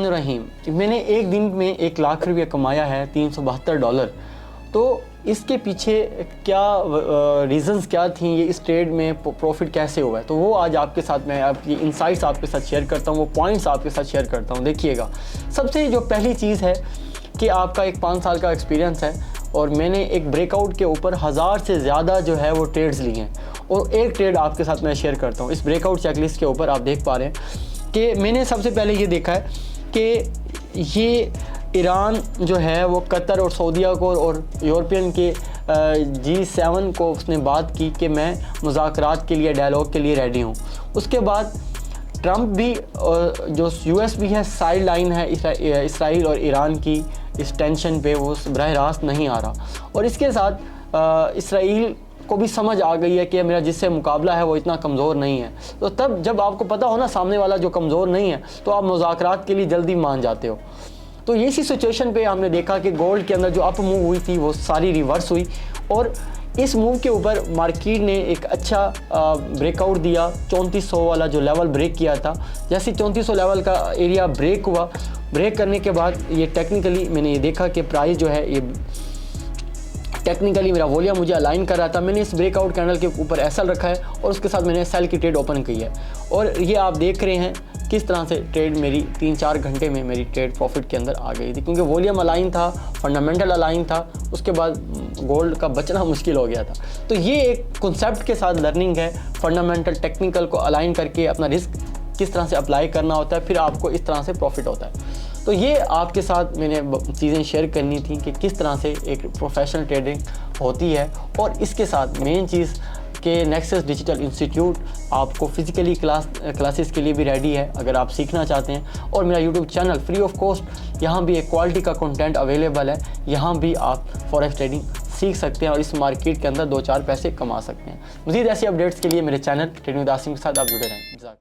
बिस्मिल्लाहिर्रहमानिर्रहीम। मैंने एक दिन में 1 लाख रुपया कमाया है, $372। तो इसके पीछे क्या रीज़न्स क्या थी, ये इस ट्रेड में प्रॉफिट कैसे हुआ है, तो वो आज आपके साथ मैं आपकी इंसाइट्स आपके साथ शेयर करता हूँ, वो पॉइंट्स आपके साथ शेयर करता हूँ। देखिएगा, सबसे जो पहली चीज़ है कि आपका एक 5 साल का एक्सपीरियंस है और मैंने एक ब्रेकआउट के ऊपर 1000 से ज़्यादा जो है वो ट्रेड्स लिए हैं और एक ट्रेड आपके साथ मैं शेयर करता हूँ। इस ब्रेकआउट चेकलिस्ट के ऊपर आप देख पा रहे हैं कि मैंने सबसे पहले ये देखा है कि ये ईरान जो है वो कतर और सऊदीया को और यूरोपियन के G7 को उसने बात की कि मैं मुज़ाकरात के लिए, डायलॉग के लिए रेडी हूँ। उसके बाद ट्रंप भी जो US भी है, साइड लाइन है इसराइल और ईरान की इस टेंशन पे, वो बराह रास्त नहीं आ रहा। और इसके साथ इसराइल को भी समझ आ गई है कि मेरा जिससे मुकाबला है वो इतना कमज़ोर नहीं है। तो तब जब आपको पता हो ना सामने वाला जो कमज़ोर नहीं है, तो आप मुज़ाकरात के लिए जल्दी मान जाते हो। तो इसी सिचुएशन पे हमने देखा कि गोल्ड के अंदर जो अप मूव हुई थी वो सारी रिवर्स हुई और इस मूव के ऊपर मार्केट ने एक अच्छा ब्रेकआउट दिया। 3400 वाला जो लेवल ब्रेक किया था, जैसे 3400 लेवल का एरिया ब्रेक हुआ, ब्रेक करने के बाद ये टेक्निकली मैंने ये देखा कि प्राइस जो है ये टेक्निकली मेरा वॉल्यूम मुझे अलाइन कर रहा था। मैंने इस ब्रेकआउट कैंडल के ऊपर एसएल रखा है और उसके साथ मैंने सेल की ट्रेड ओपन की है और ये आप देख रहे हैं किस तरह से ट्रेड मेरी 3-4 घंटे में मेरी ट्रेड प्रॉफिट के अंदर आ गई थी, क्योंकि वॉल्यूम अलाइन था, फंडामेंटल अलाइन था। उसके बाद गोल्ड का बचना मुश्किल हो गया था। तो ये एक कॉन्सेप्ट के साथ लर्निंग है, फंडामेंटल टेक्निकल को अलाइन करके अपना रिस्क किस तरह से अप्लाई करना होता है, फिर आपको इस तरह से प्रॉफिट होता है। तो ये आपके साथ मैंने चीज़ें शेयर करनी थी कि किस तरह से एक प्रोफेशनल ट्रेडिंग होती है। और इसके साथ मेन चीज़ कि नेक्सस डिजिटल इंस्टीट्यूट आपको फिज़िकली क्लासेस के लिए भी रेडी है अगर आप सीखना चाहते हैं। और मेरा YouTube channel free of cost, यहाँ भी एक क्वालिटी का कंटेंट अवेलेबल है। यहाँ भी आप फॉरेक्स ट्रेडिंग सीख सकते हैं और इस मार्केट के अंदर 2-4 पैसे कमा सकते हैं। मज़ीद ऐसी अपडेट्स के लिए मेरे चैनल ट्रेडिंग विद आसिम के साथ आप जुड़े रहें।